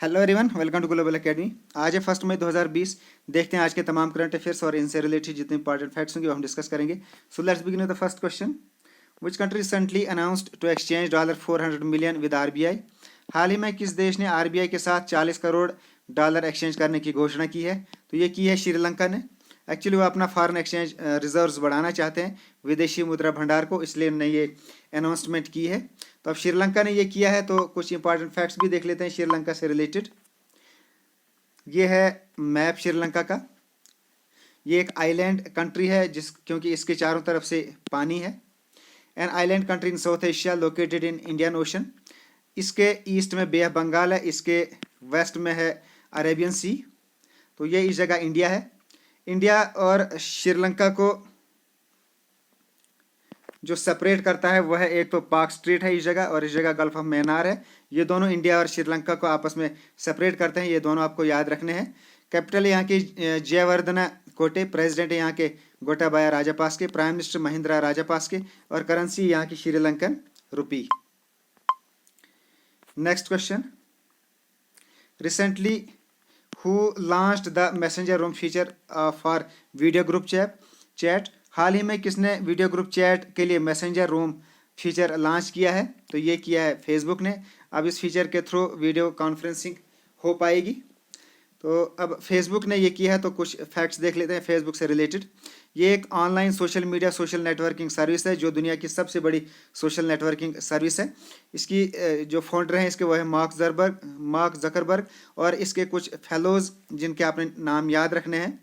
Hello everyone, welcome to Global Academy. आज है 1 मई 2020। देखते हैं आज के तमाम करंट अफेयर्स और इनसे रिलेटेड जितने इंपॉर्टेंट फैक्ट्स होंगे वो हम डिस्कस करेंगे। So let's begin with the first question. Which country recently announced to exchange $400 million with RBI? हाल ही में किस देश ने आरबीआई के साथ 40 करोड़ डॉलर एक्सचेंज करने की घोषणा की है? तो ये की है श्रीलंका ने। एक्चुअली वो अपना फॉरेन एक्सचेंज रिजर्व्स बढ़ाना चाहते हैं, विदेशी मुद्रा भंडार को, इसलिए उन्होंने ये अनाउंसमेंट की है। तो अब श्रीलंका ने ये किया है, तो कुछ इंपॉर्टेंट फैक्ट्स भी देख लेते हैं श्रीलंका से रिलेटेड। ये है मैप श्रीलंका का। ये एक आइलैंड कंट्री है क्योंकि इसके चारों तरफ से पानी है। An island country in south Asia located in Indian ocean. इसके ईस्ट में बे ऑफ बंगाल है, इसके वेस्ट में है अरेबियन सी। तो ये इस जगह इंडिया है। इंडिया और श्रीलंका को जो सेपरेट करता है वह एक तो पाक स्ट्रेट है इस जगह, और इस जगह गल्फ ऑफ मैनार है। ये दोनों इंडिया और श्रीलंका को आपस में सेपरेट करते हैं। ये दोनों आपको याद रखने हैं। कैपिटल यहाँ की जयवर्धना कोटे। प्रेसिडेंट यहाँ के गोटाबाया राजापाक्से। Prime minister Mahinda Rajapaksa. और करेंसी यहाँ की Sri Lankan rupee. Next question. Recently who launched the messenger room feature for video group chat? हाल ही में किसने वीडियो ग्रुप चैट के लिए मैसेंजर रूम फीचर लॉन्च किया है? तो ये किया है फेसबुक ने। अब इस फीचर के थ्रू वीडियो कॉन्फ्रेंसिंग हो पाएगी। तो अब फेसबुक ने ये किया है, तो कुछ फैक्ट्स देख लेते हैं फेसबुक से रिलेटेड। ये एक online social media social networking service है जो दुनिया की सबसे बड़ी सोशल नेटवर्किंग सर्विस है। इसकी जो फाउंडर हैं इसके वो है मार्क जकरबर्ग, और इसके कुछ फेलोज जिनके आपने नाम याद रखने हैं।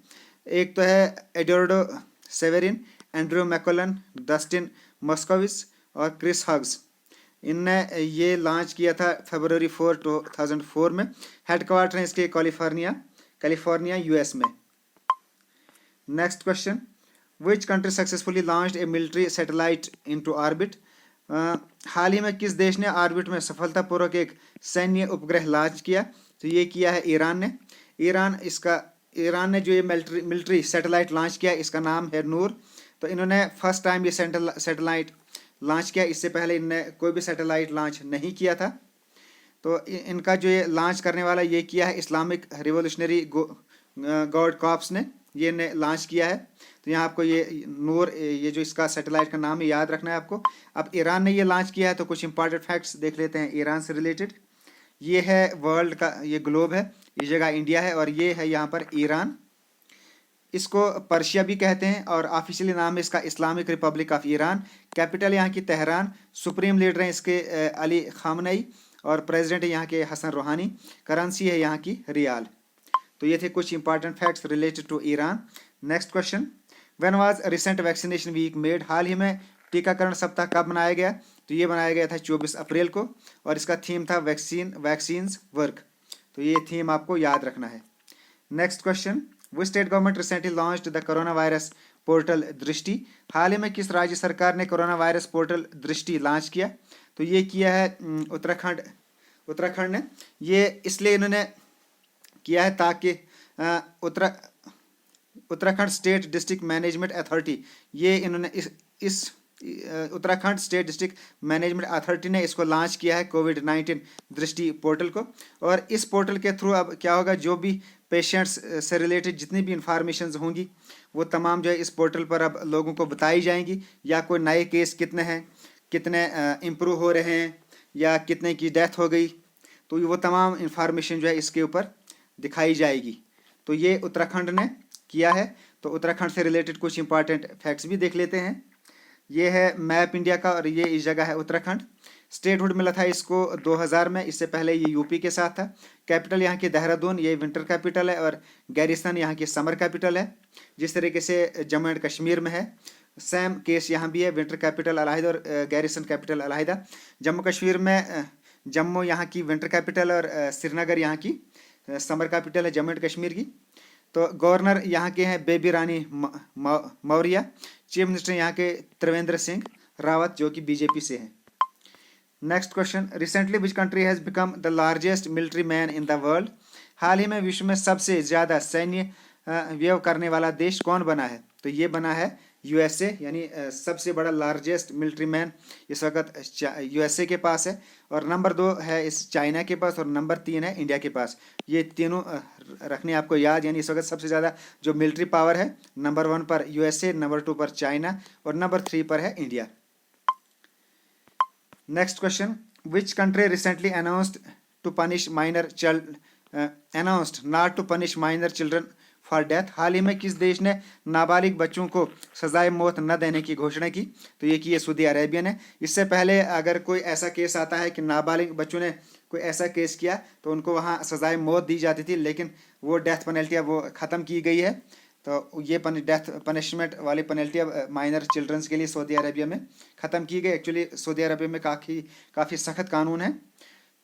एक तो है एडोर्डो सेवेरिन, एंड्रू मैकोलन, डस्टिन मस्कोविस और क्रिस हग्स। इनने ये लॉन्च किया था फरवरी 4, 2004 में। हेडक्वार्टर है इसके कैलिफोर्निया यूएस में। Next question. Which country successfully launched a military satellite into orbit? हाल ही में किस देश ने ऑर्बिट में सफलतापूर्वक एक सैन्य उपग्रह लॉन्च किया? तो ये किया है ईरान ने। ईरान ने जो ये मिलिट्री सैटेलाइट लॉन्च किया इसका नाम है नूर। तो इन्होंने फर्स्ट टाइम ये सैटेलाइट लॉन्च किया। इससे पहले इनने कोई भी सैटेलाइट लॉन्च नहीं किया था। तो इनका जो ये लॉन्च करने वाला ये किया है इस्लामिक रिवोल्यूशनरी गार्ड कॉर्प्स ने, ये ने लॉन्च किया है। तो यहाँ आपको ये नूर, ये जो इसका सैटेलाइट का नाम है याद रखना है आपको। अब ईरान ने ये लॉन्च किया है, तो कुछ इंपॉर्टेंट फैक्ट्स देख लेते हैं ईरान से रिलेटेड। ये है वर्ल्ड का ये ग्लोब है, इस जगह इंडिया है, और ये है यहाँ पर ईरान। इसको पर्शिया भी कहते हैं, और ऑफिशियली नाम है इसका Islamic Republic of Iran. Capital यहाँ की तेहरान। सुप्रीम लीडर हैं इसके अली खामनेई, और प्रेसिडेंट है यहाँ के हसन रूहानी। करेंसी है यहाँ की रियाल। तो ये थे कुछ important facts related to Iran. Next question. When was recent vaccination week made? हाल ही में टीकाकरण सप्ताह कब बनाया गया? तो ये बनाया गया था 24 अप्रैल को, और इसका थीम था वैक्सीन्स वर्क। तो ये थीम आपको याद रखना है। Next question. Which state government recently launched the corona virus portal दृष्टि? हाल ही में किस राज्य सरकार ने कोरोना वायरस पोर्टल दृष्टि लॉन्च किया? तो ये किया है उत्तराखंड ने। ये इसलिए इन्होंने किया है ताकि Uttarakhand state district management authority, ये इन्होंने इस Uttarakhand state district management authority ने इसको लॉन्च किया है कोविड-19 दृष्टि पोर्टल को। और इस पोर्टल के थ्रू अब क्या होगा, जो भी पेशेंट्स से रिलेटेड जितनी भी इंफॉर्मेशन होंगी वो तमाम जो है इस पोर्टल पर अब लोगों को बताई जाएंगी। या कोई नए केस कितने हैं, कितने इम्प्रूव हो रहे हैं, या कितने की डेथ हो गई, तो वो तमाम इंफॉर्मेशन जो है इसके ऊपर दिखाई जाएगी। तो ये उत्तराखंड ने किया है। तो उत्तराखंड से रिलेटेड कुछ इंपॉर्टेंट फैक्ट्स भी देख लेते हैं। ये है मैप इंडिया का, और ये इस जगह है उत्तराखंड। स्टेटहुड मिला था इसको 2000 में, इससे पहले ये यूपी के साथ था। कैपिटल यहाँ की देहरादून, ये विंटर कैपिटल है, और गैरिसन यहाँ की समर कैपिटल है, जिस तरीके से जम्मू एंड कश्मीर में है। सेम केस यहाँ भी है, विंटर कैपिटल अलहदा और गैरिसन कैपिटल अलहदा। जम्मू कश्मीर में जम्मू यहाँ की विंटर कैपिटल, और श्रीनगर यहाँ की समर कैपिटल है जम्मू एंड कश्मीर की। तो गवर्नर यहाँ के हैं बेबी रानी मौर्य। चीफ मिनिस्टर यहाँ के त्रिवेंद्र सिंह रावत, जो कि बीजेपी से हैं। Next question. Recently which country has become the largest military man in the world? हाल ही में विश्व में सबसे ज़्यादा सैन्य व्यय करने वाला देश कौन बना है? तो ये बना है यूएसए, यानी सबसे बड़ा लार्जेस्ट मिलिट्री मैन इस वक्त यूएसए के पास है, और नंबर 2 है इस चाइना के पास, और नंबर 3 है इंडिया के पास। ये तीनों रखने आपको याद, यानी इस वक्त सबसे ज़्यादा जो मिलिट्री पावर है, नंबर 1 पर यूएसए, नंबर 2 पर चाइना, और नंबर 3 पर है India. Next question, which country recently announced to punish minor child announced not to punish minor children for death? हाल ही में किस देश ने नाबालिग बच्चों को सजाए मौत न देने की घोषणा की? तो ये की है सऊदी अरेबिया ने। इससे पहले अगर कोई ऐसा केस आता है कि नाबालिग बच्चों ने कोई ऐसा केस किया तो उनको वहाँ सजाए मौत दी जाती थी, लेकिन वो डेथ पेनल्टी अब वो ख़त्म की गई है। तो ये डेथ पनिशमेंट वाली पेनल्टी अब माइनर चिल्ड्रंस के लिए सऊदी अरेबिया में ख़त्म की गई। एक्चुअली सऊदी अरेबिया में काफ़ी सख्त कानून है,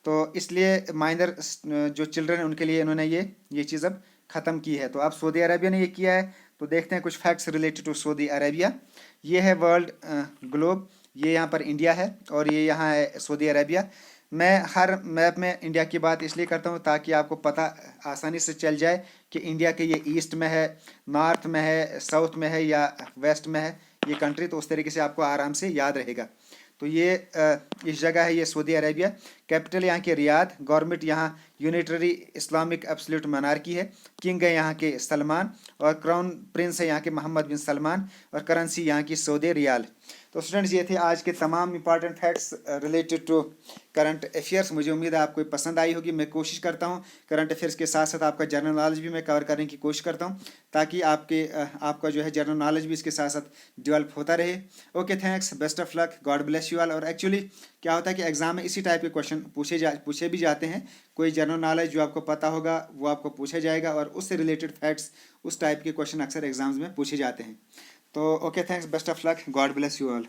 तो इसलिए माइनर जो चिल्ड्रन हैं उनके लिए इन्होंने ये चीज़ अब ख़त्म की है। तो अब सऊदी अरेबिया ने ये किया है। तो देखते हैं कुछ facts related to Saudi Arabia. ये है वर्ल्ड ग्लोब, ये यहाँ पर इंडिया है और ये यहाँ है सऊदी अरेबिया। मैं हर मैप में इंडिया की बात इसलिए करता हूँ ताकि आपको पता आसानी से चल जाए कि इंडिया के ये ईस्ट में है, नॉर्थ में है, साउथ में है या वेस्ट में है ये कंट्री, तो उस तरीके से आपको आराम से याद रहेगा। तो ये इस जगह है, ये सऊदी अरेबिया। कैपिटल यहाँ के रियाद, गवर्नमेंट यहाँ यूनिटरी इस्लामिक एब्सोल्यूट मोनार्की है, किंग है यहाँ के सलमान, और क्राउन प्रिंस है यहाँ के मोहम्मद बिन सलमान, और करेंसी यहाँ की सऊदी रियाल। तो स्टूडेंट्स, ये थे आज के तमाम important facts related to current affairs. मुझे उम्मीद है आपको पसंद आई होगी। मैं कोशिश करता हूँ करंट अफेयर्स के साथ साथ आपका जनरल नॉलेज भी मैं कवर करने की कोशिश करता हूँ, ताकि आपका जो है जनरल नॉलेज भी इसके साथ साथ डेवलप होता रहे। Okay, thanks, best of luck, God bless you all. और एक्चुअली क्या होता है कि एग्जाम में इसी टाइप के क्वेश्चन पूछे भी जाते हैं। कोई जनरल नॉलेज जो आपको पता होगा वो आपको पूछा जाएगा, और उससे रिलेटेड फैक्ट्स, उस टाइप के क्वेश्चन अक्सर एग्जाम्स में पूछे जाते हैं। तो okay, thanks, best of luck, God bless you all.